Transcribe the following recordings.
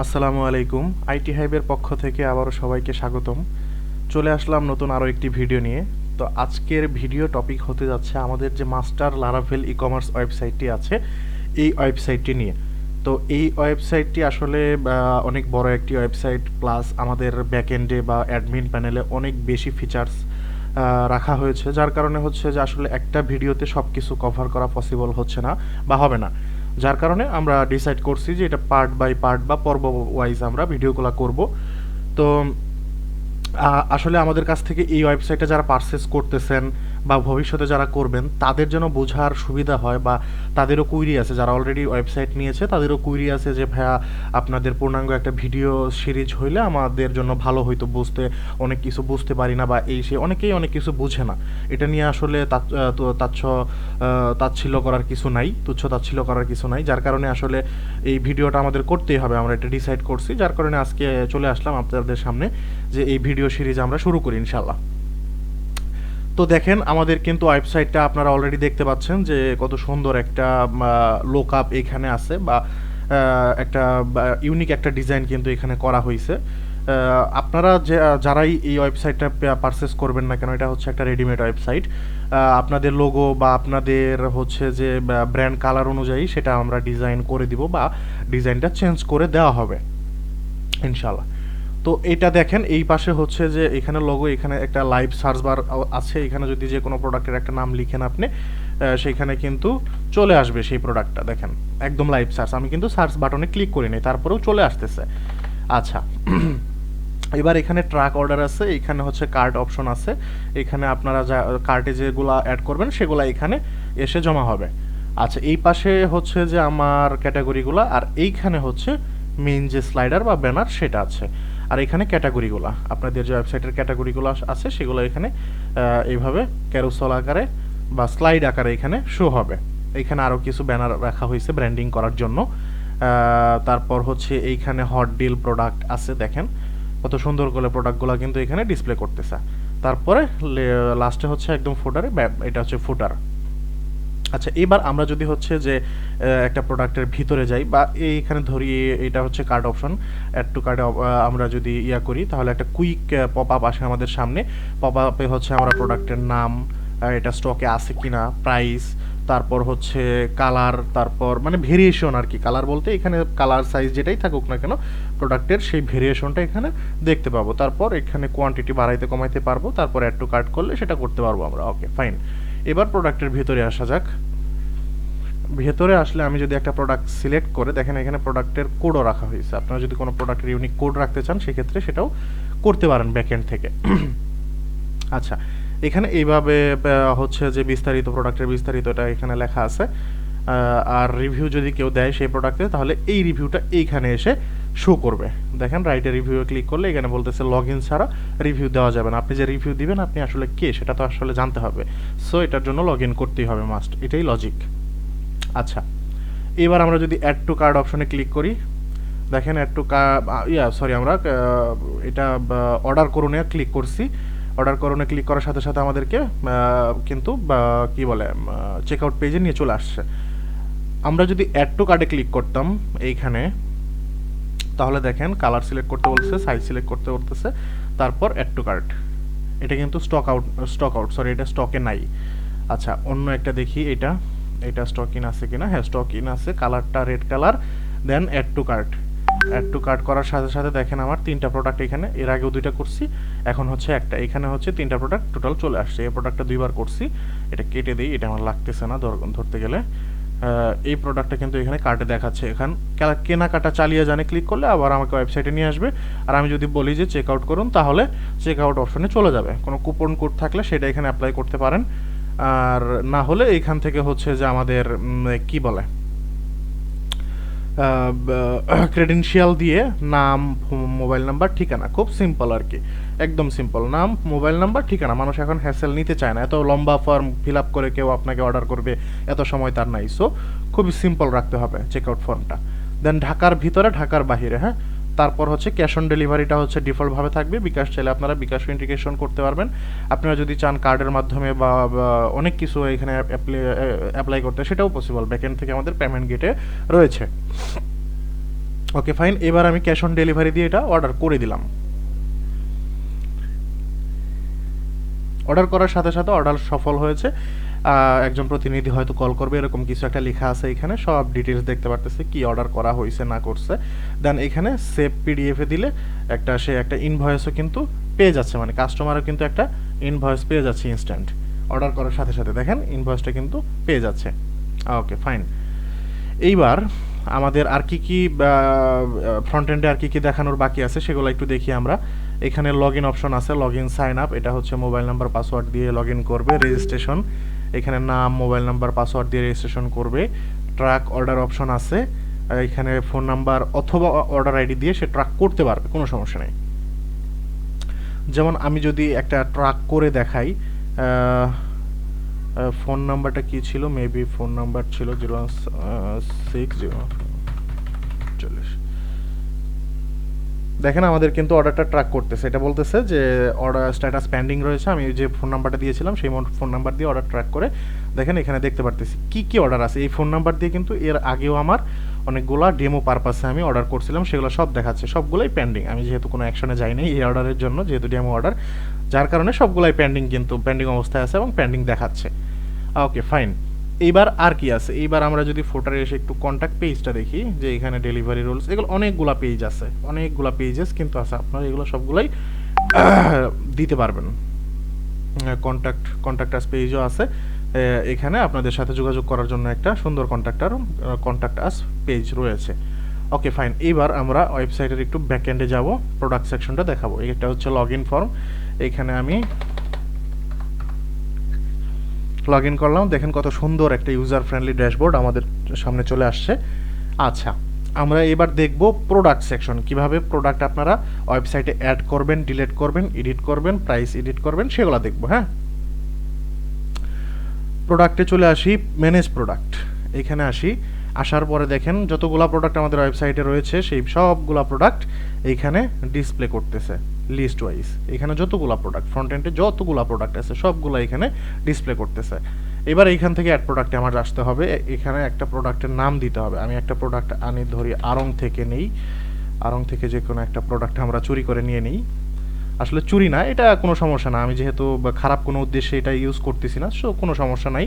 আসসালামু আলাইকুম। আইটি হাইবের পক্ষ থেকে আবারও সবাইকে স্বাগতম। চলে আসলাম নতুন আরও একটি ভিডিও নিয়ে। তো আজকের ভিডিও টপিক হতে যাচ্ছে আমাদের যে মাস্টার লারাভেল ই কমার্স ওয়েবসাইটটি আছে এই ওয়েবসাইটটি নিয়ে। তো এই ওয়েবসাইটটি আসলে অনেক বড় একটি ওয়েবসাইট, প্লাস আমাদের ব্যাকএন্ডে বা অ্যাডমিন প্যানেলে অনেক বেশি ফিচার্স রাখা হয়েছে, যার কারণে হচ্ছে যে আসলে একটা ভিডিওতে সব কিছু কভার করা পসিবল হচ্ছে না বা হবে না। যার কারণে আমরা ডিসাইড করছি যে এটা পার্ট বাই পার্ট বা পর্ব ওয়াইজ আমরা ভিডিওগুলো করব। তো আসলে আমাদের কাছ থেকে এই ওয়েবসাইটে যারা পারচেস করতেছেন বা ভবিষ্যতে যারা করবেন তাদের যেন বোঝার সুবিধা হয়, বা তাদেরও কুইরি আছে, যারা অলরেডি ওয়েবসাইট নিয়েছে তাদেরও কুইরি আছে যে ভাইয়া আপনাদের পূর্ণাঙ্গ একটা ভিডিও সিরিজ হইলে আমাদের জন্য ভালো হইতো, বুঝতে অনেক কিছু বুঝতে পারি না বা এই সে অনেকেই অনেক কিছু বুঝে না। এটা নিয়ে আসলে তাচ্ছিল্য করার কিছু নাই, তুচ্ছ তাচ্ছিল্য করার কিছু নাই, যার কারণে আসলে এই ভিডিওটা আমাদের করতেই হবে, আমরা এটা ডিসাইড করছি, যার কারণে আজকে চলে আসলাম আপনাদের সামনে যে এই ভিডিও সিরিজ আমরা শুরু করি ইনশাল্লাহ। তো দেখেন আমাদের কিন্তু ওয়েবসাইটটা আপনারা অলরেডি দেখতে পাচ্ছেন যে কত সুন্দর একটা লোক আপ এখানে আছে, বা একটা ইউনিক একটা ডিজাইন কিন্তু এখানে করা হয়েছে। আপনারা যারাই এই ওয়েবসাইটটা পারচেস করবেন না কেন, এটা হচ্ছে একটা রেডিমেড ওয়েবসাইট। আপনাদের লোগো বা আপনাদের হচ্ছে যে ব্র্যান্ড কালার অনুযায়ী সেটা আমরা ডিজাইন করে দিব বা ডিজাইনটা চেঞ্জ করে দেওয়া হবে ইনশাল্লাহ। তো এটা দেখেন এই পাশে হচ্ছে যে এখানে লোগো, এখানে একটা লাইভ সার্চ বার আছে, এখানে যদি যে কোনো প্রোডাক্টের একটা নাম লিখেন আপনি সেইখানে কিন্তু চলে আসবে সেই প্রোডাক্টটা। দেখেন একদম লাইভ সার্চ, আমি কিন্তু সার্চ বাটনে ক্লিক করি নাই, তারপরেও চলে আসতেছে। আচ্ছা, এবার এখানে ট্রাক অর্ডার আছে, এখানে হচ্ছে কার্ট অপশন আছে, এখানে আপনারা যা কার্টে যেগুলা অ্যাড করবেন সেগুলা এখানে এসে জমা হবে। আচ্ছা, এই পাশে হচ্ছে যে আমার ক্যাটাগরিগুলা, আর এইখানে হচ্ছে মেইন যে স্লাইডার বা ব্যানার সেটা আছে। আর এখানে ক্যাটাগরিগুলা, আপনাদের যে ওয়েবসাইটের ক্যাটাগরিগুলো আছে সেগুলো এখানে এইভাবে ক্যারুসেল আকারে বা স্লাইড আকারে এখানে শো হবে। এইখানে আরও কিছু ব্যানার রাখা হয়েছে ব্র্যান্ডিং করার জন্য। তারপর হচ্ছে এইখানে হট ডিল প্রোডাক্ট আছে, দেখেন কত সুন্দর করে প্রোডাক্টগুলো কিন্তু এখানে ডিসপ্লে করতেছে। তারপরে লাস্টে হচ্ছে একদম ফুটারে, এটা হচ্ছে ফুটার। আচ্ছা, এবার আমরা যদি হচ্ছে যে একটা প্রোডাক্টের ভিতরে যাই বা এইখানে ধরি, এটা হচ্ছে কার্ড অপশন, অ্যাড টু কার্ডে আমরা যদি ইয়া করি তাহলে একটা কুইক পপ আপ আসে আমাদের সামনে। পপ আপে হচ্ছে আমরা প্রোডাক্টের নাম, এটা স্টকে আছে কিনা, প্রাইস, তারপর হচ্ছে কালার, তারপর মানে ভেরিয়েশন আর কি, কালার বলতে এখানে কালার সাইজ যেটাই থাকুক না কেন প্রোডাক্টের সেই ভেরিয়েশনটা এখানে দেখতে পাবো। তারপর এখানে কোয়ান্টিটি বাড়াইতে কমাইতে পারবো, তারপর অ্যাড টু কার্ট করলে সেটা করতে পারবো আমরা। ওকে ফাইন, এবার প্রোডাক্টের ভিতরে আসা যাক। ভেতরে আসলে আমি যদি একটা প্রোডাক্ট সিলেক্ট করে, দেখেন এখানে প্রোডাক্টের কোডও রাখা হয়েছে, আপনারা যদি কোনো প্রোডাক্টের ইউনিক কোড রাখতে চান সেক্ষেত্রে সেটাও করতে পারেন ব্যাকএন্ড থেকে। আচ্ছা, এখানে এইভাবে হচ্ছে যে বিস্তারিত প্রোডাক্টের বিস্তারিত এটা এখানে লেখা আছে। আর রিভিউ যদি কেউ দেয় সেই প্রোডাক্টে তাহলে এই রিভিউটা এইখানে এসে শো করবে। দেখেন রাইটে রিভিউয়ে ক্লিক করলে এখানে বলতেছে লগ ইন ছাড়া রিভিউ দেওয়া যাবে না। আপনি যে রিভিউ দিবেন আপনি আসলে কে সেটা তো আসলে জানতে হবে, সো এটার জন্য লগ ইন করতেই হবে মাস্ট, এটাই লজিক। আচ্ছা, এবার আমরা যদি অ্যাড টু কার্ড অপশনে ক্লিক করি, দেখেন অ্যাড টু আমরা এটা অর্ডার করুনে ক্লিক করছি। অর্ডার করুনে ক্লিক করার সাথে সাথে আমাদেরকে কিন্তু কি বলে চেক আউট পেজে নিয়ে চলে আসছে। আমরা যদি অ্যাড টু কার্ডে ক্লিক করতাম এইখানে, তাহলে দেখেন কালার সিলেক্ট করতে বলছে, সাইজ সিলেক্ট করতে বলতেছে, তারপর অ্যাড টু কার্ট। এটা কিন্তু স্টক আউট সরি, এটা স্টকে নাই। আচ্ছা, অন্য একটা দেখি, এটা এটা স্টক ইন আছে কিনা। হ্যাঁ, স্টক ইন আছে, কালারটা red colour. Then add to cart. Add to cart করার সাথে সাথে দেখেন আমার 3টা প্রোডাক্ট এখানে, এর আগেও 2টা করছি, এখন হচ্ছে একটা, এখানে হচ্ছে 3টা প্রোডাক্ট টোটাল চলে আসছে। এই প্রোডাক্টটা 2বার করছি, এটা কেটে দিই, এটা আমার লাগতেছে না ধরতে গেলে। এই প্রোডাক্টটা কিন্তু এখানে কার্টে দেখাচ্ছে। এখান কেনাকাটা চালিয়ে জানে ক্লিক করলে আবার আমাকে ওয়েবসাইটে নিয়ে আসবে। আর আমি যদি বলি যে চেক আউট করুন তাহলে চেক আউট অপশনে চলে যাবে। কোনো কুপন কোড থাকলে সেটা এখানে অ্যাপ্লাই করতে পারেন, আর না হলে এইখান থেকে হচ্ছে যে আমাদের কি বলে ক্রেডেনশিয়াল দিয়ে নাম, মোবাইল নাম্বার, ঠিকানা, খুব সিম্পল আর কি, একদম সিম্পল। নাম, মোবাইল নাম্বার, ঠিকানা। মানুষ এখন হ্যাসেল নিতে চায় না, এত লম্বা ফর্ম ফিল আপ করে কেউ আপনাকে অর্ডার করবে এত সময় তার নাই, সো খুবই সিম্পল রাখতে হবে চেকআউট ফর্মটা। দেন ঢাকার ভিতরে, ঢাকার বাহিরে, হ্যাঁ। তারপর হচ্ছে ক্যাশ অন ডেলিভারিটা হচ্ছে ডিফল্টভাবে থাকবে। বিকাশ চাইলে আপনারা বিকাশও ইন্টিগ্রেশন করতে পারবেন। আপনারা যদি চান কার্ডের মাধ্যমে বা অনেক কিছু এখানে অ্যাপ্লাই করতে, সেটাও পসিবল, ব্যাকএন্ড থেকে আমাদের পেমেন্ট গেটে রয়েছে। ওকে ফাইন, এবার আমি ক্যাশ অন ডেলিভারি দিয়ে এটা অর্ডার করে দিলাম। অর্ডার করার সাথে সাথে অর্ডার সফল হয়েছে, একজন প্রতিনিধি হয়তো কল করবে, এরকম কিছু একটা লেখা আছে এখানে, সব ডিটেলস দেখতে পারতেছে কি অর্ডার করা হয়েছে না করছে। দেন এখানে সেভ পিডিএফে দিলে সে একটা ইনভয়েসও কিন্তু পেয়ে যাচ্ছে, মানে কাস্টমারও কিন্তু একটা ইনভয়েস পেয়ে যাচ্ছে ইনস্ট্যান্ট অর্ডার করার সাথে সাথে। দেখেন ইনভয়েসটা কিন্তু পেয়ে যাচ্ছে। ওকে ফাইন, এইবার আমাদের আর কি কি ফ্রন্ট এন্ডে আর কি কি দেখানোর বাকি আছে সেগুলো একটু দেখি আমরা। এখানে লগ ইন অপশন আছে, লগ ইন সাইন আপ, এটা হচ্ছে মোবাইল নাম্বার পাসওয়ার্ড দিয়ে লগ ইন করবে। রেজিস্ট্রেশন, এখানে নাম মোবাইল নাম্বার পাসওয়ার্ড দিয়ে রেজিস্ট্রেশন করবে। ট্র্যাক অর্ডার অপশন আছে, এখানে ফোন নাম্বার অথবা অর্ডার আইডি দিয়ে সে ট্র্যাক করতে পারবে, কোনো সমস্যা নেই। যেমন আমি যদি একটা ট্র্যাক করে দেখাই, ফোন নাম্বারটা কি ছিল, মেবি ফোন নাম্বার ছিল 01640। দেখেন আমাদের কিন্তু অর্ডারটা ট্র্যাক করতেছে, এটা বলতেছে যে অর্ডার স্ট্যাটাস পেন্ডিং রয়েছে। আমি যে ফোন নাম্বারটা দিয়েছিলাম সেই ফোন নাম্বার দিয়ে অর্ডার ট্র্যাক করে দেখেন এখানে দেখতে পারতেছি কি কি অর্ডার আছে। এই ফোন নাম্বার দিয়ে কিন্তু এর আগেও আমার অনেকগুলা ডেমো পারপাসে আমি অর্ডার করছিলাম, সেগুলো সব দেখাচ্ছে, সবগুলোই পেন্ডিং। আমি যেহেতু কোনো অ্যাকশনে যাইনি এই অর্ডারের জন্য, যেহেতু ডেমো অর্ডার, যার কারণে সবগুলাই পেন্ডিং, কিন্তু পেন্ডিং অবস্থায় আছে এবং পেন্ডিং দেখাচ্ছে। ওকে ফাইন, এইবার আর কি আছে, এইবার আমরা যদি ফোটারে এসে একটু কন্ট্যাক্ট পেজটা দেখি, যে এখানে ডেলিভারি রুলস, এগুলো অনেকগুলা পেজ আছে, অনেকগুলা পেজেস কিন্তু আছে, আপনারা এগুলো সবগুলাই দিতে পারবেন। কন্ট্যাক্টাস পেজও আছে, এখানে আপনাদের সাথে যোগাযোগ করার জন্য একটা সুন্দর কন্ট্যাক্ট আস পেজ রয়েছে। ওকে ফাইন, এইবার আমরা ওয়েবসাইটের একটু ব্যাকএন্ডে যাব, প্রোডাক্ট সেকশনটা দেখাবো। এটা হচ্ছে লগ ইন ফর্ম, এখানে আমি লগ ইন করলাম। দেখেন কত সুন্দর একটা ইউজার ফ্রেন্ডলি ড্যাশবোর্ড আমাদের সামনে চলে আসছে। আচ্ছা, আমরা এবার দেখব প্রোডাক্ট সেকশন, কিভাবে প্রোডাক্ট আপনারা ওয়েবসাইটে অ্যাড করবেন, ডিলিট করবেন, এডিট করবেন, প্রাইস এডিট করবেন, সেগুলো দেখব। হ্যাঁ, প্রোডাক্টে চলে আসি, ম্যানেজ প্রোডাক্ট, এখানে আসি। আসার পরে দেখেন যতগুলা প্রোডাক্ট আমাদের ওয়েবসাইটে রয়েছে সেই সবগুলা প্রোডাক্ট এইখানে ডিসপ্লে করতেছে লিস্ট ওয়াইজ। এখানে যতগুলা প্রোডাক্ট, ফ্রন্ট এন্ডে যতগুলা প্রোডাক্ট আছে সবগুলা এখানে ডিসপ্লে করতেছে। এবার এইখান থেকে অ্যাড প্রোডাক্টে আমার আসতে হবে, এখানে একটা প্রোডাক্টের নাম দিতে হবে। আমি একটা প্রোডাক্ট আনি, ধরি আড়ং থেকে নেই, আড়ং থেকে যে কোনো একটা প্রোডাক্ট আমরা চুরি করে নিয়ে নিই। আসলে চুরি না, এটা কোনো সমস্যা না, আমি যেহেতু খারাপ কোনো উদ্দেশ্যে এটা ইউজ করতেছি না, সো কোনো সমস্যা নাই,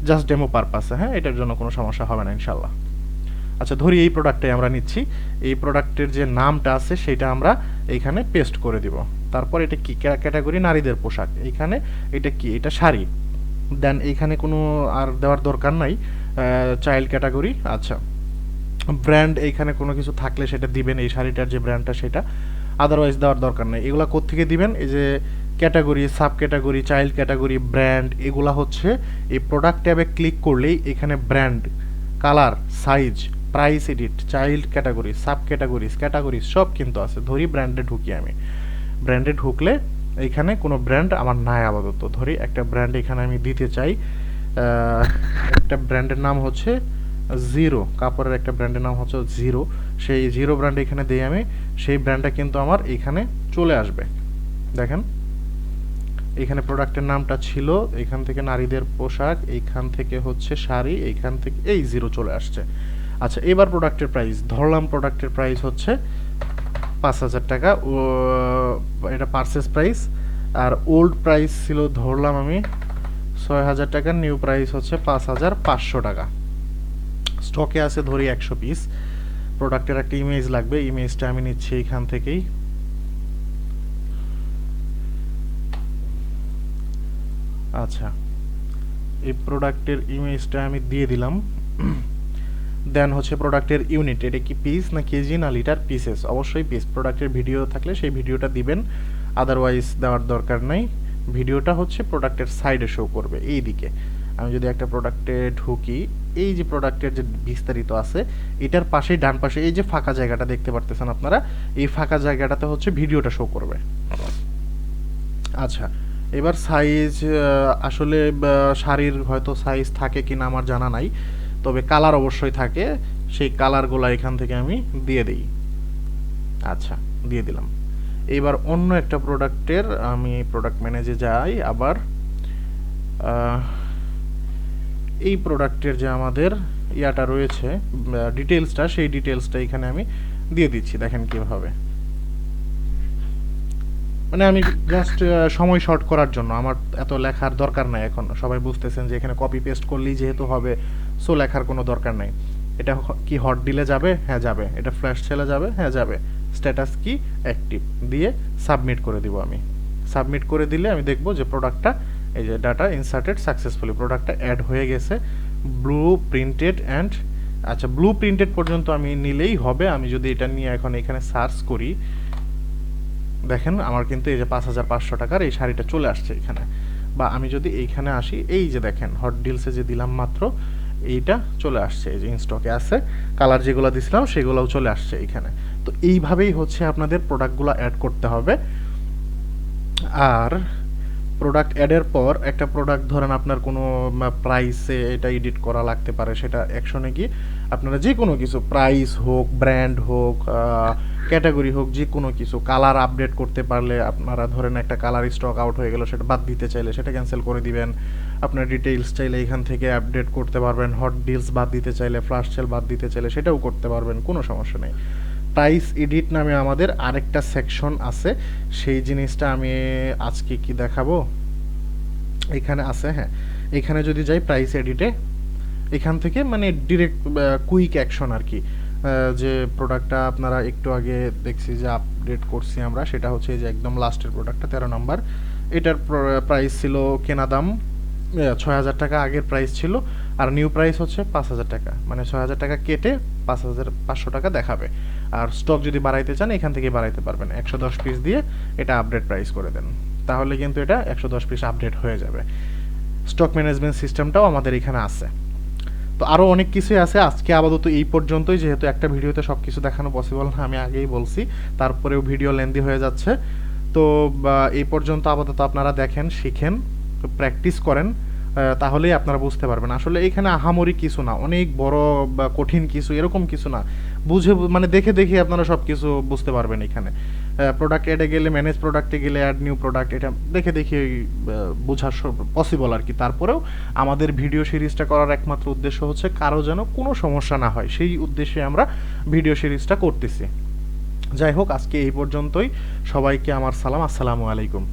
জাস্ট ডেমো পারপাসে। হ্যাঁ, এটার জন্য কোনো সমস্যা হবে না ইনশাল্লাহ। আচ্ছা, ধরি এই প্রোডাক্টটাই আমরা নিচ্ছি, এই প্রোডাক্টের যে নামটা আছে সেটা আমরা এইখানে পেস্ট করে দিব। তারপর এটা কি ক্যাটাগরি, নারীদের পোশাক, এইখানে এটা কি, এটা শাড়ি। দেন এইখানে কোনো আর দেওয়ার দরকার নাই, চাইল্ড ক্যাটাগরি। আচ্ছা, ব্র্যান্ড এইখানে কোনো কিছু থাকলে সেটা দিবেন, এই শাড়িটার যে ব্র্যান্ডটা সেটা, আদারওয়াইজ দেওয়ার দরকার নেই। এগুলা কোত্থেকে দিবেন, এই যে category, sub category, child category, brand, এগুলা হচ্ছে এই প্রোডাক্ট ট্যাবে ক্লিক করলেই এখানে brand, colour, size, price edit, child category, sub category সব কিন্তু আছে। ধরি ব্র্যান্ডে ঢুকি, আমি ব্র্যান্ডে ঢুকলে এইখানে কোনো ব্র্যান্ড আমার নাই আপাতত। ধরি একটা ব্র্যান্ড এখানে আমি দিতে চাই, একটা ব্র্যান্ডের নাম হচ্ছে জিরো, কাপড়ের একটা ব্র্যান্ডের নাম হচ্ছে জিরো, সেই জিরো ব্র্যান্ড এখানে দিই আমি, সেই ব্র্যান্ডটা কিন্তু আমার এখানে চলে আসবে। দেখেন এখানে প্রোডাক্টের নামটা ছিল, এখান থেকে নারীদের পোশাক, এইখান থেকে হচ্ছে শাড়ি, এইখান থেকে এই জিরো চলে আসছে। আচ্ছা, এবার প্রোডাক্টের প্রাইস ধরলাম, প্রোডাক্টের প্রাইস হচ্ছে 5000 টাকা, ও এটা পারচেস প্রাইস। আর ওল্ড প্রাইস ছিল ধরলাম আমি 6000 টাকা, নিউ প্রাইস হচ্ছে 5500 টাকা। স্টকে আছে ধরি 100 পিস। প্রোডাক্টের একটা ইমেজ লাগবে, ইমেজটা আমি নিচ্ছি এখান থেকেই। আচ্ছা, এই প্রোডাক্টের ইমেজটা আমি দিয়ে দিলাম। দেন হচ্ছে প্রোডাক্টের ইউনিট, এটা কি পিস না কেজি না লিটার, পিসেস, অবশ্যই পিস। প্রোডাক্টের ভিডিও থাকলে সেই ভিডিওটা দিবেন, আদারওয়াইজ দেওয়ার দরকার নাই। ভিডিওটা হচ্ছে প্রোডাক্টের সাইডে শো করবে এই দিকে। আমি যদি একটা প্রোডাক্টে ঢুকি, এই যে প্রোডাক্টের যে বিস্তারিত আছে এটার পাশেই ডান পাশে এই যে ফাঁকা জায়গাটা দেখতে পারতেছেন আপনারা, এই ফাঁকা জায়গাটাতে হচ্ছে ভিডিওটা শো করবে। আচ্ছা, এবার সাইজ, আসলে শাড়ির হয়তো সাইজ থাকে কিনা আমার জানা নাই, তবে কালার অবশ্যই থাকে, সেই কালারগুলো এখান থেকে আমি দিয়ে দিই। আচ্ছা, দিয়ে দিলাম। এবার অন্য একটা প্রোডাক্টের আমি প্রোডাক্ট ম্যানেজে যাই আবার, এই প্রোডাক্টের যে আমাদের ইয়াটা রয়েছে ডিটেলসটা, সেই ডিটেলসটা এখানে আমি দিয়ে দিচ্ছি, দেখেন কীভাবে। মানে আমি জাস্ট সময় শর্ট করার জন্য, আমার এত লেখার দরকার নাই এখন। সবাই বুঝতেছেন যে এখানে কপি পেস্ট করলেই যেহেতু হবে, সো লেখার কোনো দরকার নাই। এটা কি হট ডিলে যাবে? হ্যাঁ যাবে। এটা ফ্ল্যাশ সেলে যাবে? হ্যাঁ যাবে। স্ট্যাটাস কি? অ্যাক্টিভ দিয়ে সাবমিট করে দিব আমি। সাবমিট করে দিলে আমি দেখব যে প্রোডাক্টটা, এই যে ডাটা ইনসার্টেড সাকসেসফুলি, প্রোডাক্টটা অ্যাড হয়ে গেছে। ব্লু প্রিন্টেড অ্যান্ড, আচ্ছা ব্লু প্রিন্টেড পর্যন্ত আমি নিলেই হবে। আমি যদি এটা নিয়ে এখন এখানে সার্চ করি, দেখেন আমার কিন্তু এই যে 5,500 টাকার এই শাড়িটা চলে আসছে এখানে। বা আমি যদি এইখানে আসি, এই যে দেখেন হট ডিলসে যে দিলাম মাত্র, এইটা চলে আসছে, এই যে ইনস্টকে আছে, কালার যেগুলো দিছিলাম সেগুলোও চলে আসছে এইখানে। তো এইভাবেই হচ্ছে আপনাদের প্রোডাক্টগুলো অ্যাড করতে হবে। আর প্রোডাক্ট অ্যাডের পর একটা প্রোডাক্ট ধরেন আপনার কোনো প্রাইসে এটা এডিট করা লাগতে পারে, সেটা অ্যাকশনে গিয়ে আপনারা যে কোনো কিছু, প্রাইস হোক, ব্র্যান্ড হোক, ক্যাটাগরি হোক, যে কোনো কিছু কালার আপডেট করতে পারলে, আপনারা ধরেন একটা কালার স্টক আউট হয়ে গেল, সেটা বাদ দিতে চাইলে সেটা ক্যান্সেল করে দিবেন। আপনার ডিটেইলস চাইলে এখান থেকে আপডেট করতে পারবেন। হট ডিলস বাদ দিতে চাইলে, ফ্ল্যাশ সেল বাদ দিতে চাইলে সেটাও করতে পারবেন, কোনো সমস্যা নেই। প্রাইস এডিট নামে আমাদের আরেকটা সেকশন আছে, সেই জিনিসটা আমি আজকে কি দেখাবো, এখানে আছে। হ্যাঁ, এখানে যদি যাই প্রাইস এডিটে, এখান থেকে মানে ডিরেক্ট কুইক অ্যাকশন আর কি। যে প্রোডাক্টটা আপনারা একটু আগে দেখছি যে আপডেট করছি আমরা, সেটা হচ্ছে যে একদম লাস্টের প্রোডাক্টটা 13 নম্বর। এটার প্রাইস ছিল কেনা দাম 6,000 টাকা, আগের প্রাইস ছিল। আর নিউ প্রাইস হচ্ছে 5,000 টাকা, মানে 6,000 টাকা কেটে 5,500 টাকা দেখাবে। আর স্টক যদি বাড়াইতে চান এখান থেকে বাড়াইতে পারবেন, 110 পিস দিয়ে এটা আপডেট প্রাইস করে দেন, তাহলে কিন্তু এটা 110 পিস আপডেট হয়ে যাবে। স্টক ম্যানেজমেন্ট সিস্টেমটাও আমাদের এখানে আছে। তো আরও অনেক কিছুই আছে। আজকে আপাতত এই পর্যন্তই, যেহেতু একটা ভিডিওতে সব কিছু দেখানো পসিবল না, আমি আগেই বলছি, তারপরেও ভিডিও লেন্দি হয়ে যাচ্ছে। তো এই পর্যন্ত আপাতত আপনারা দেখেন, শিখেন, প্র্যাকটিস করেন, তাহলেই আপনারা বুঝতে পারবেন। আসলে এখানে আহামরি কিছু না, অনেক বড় বা কঠিন কিছু এরকম কিছু না, বুঝে মানে দেখে দেখে আপনারা সব কিছু বুঝতে পারবেন। এখানে প্রোডাক্ট অ্যাডে গেলে, ম্যানেজ প্রোডাক্টে গেলে অ্যাড নিউ প্রোডাক্ট, এটা দেখে দেখে বোঝা পসিবল আর কি। তারপরেও আমাদের ভিডিও সিরিজটা করার একমাত্র উদ্দেশ্য হচ্ছে কারো যেন কোনো সমস্যা না হয়, সেই উদ্দেশ্যে আমরা ভিডিও সিরিজটা করতেছি। যাই হোক, আজকে এই পর্যন্তই। সবাইকে আমার সালাম, আসসালামু আলাইকুম।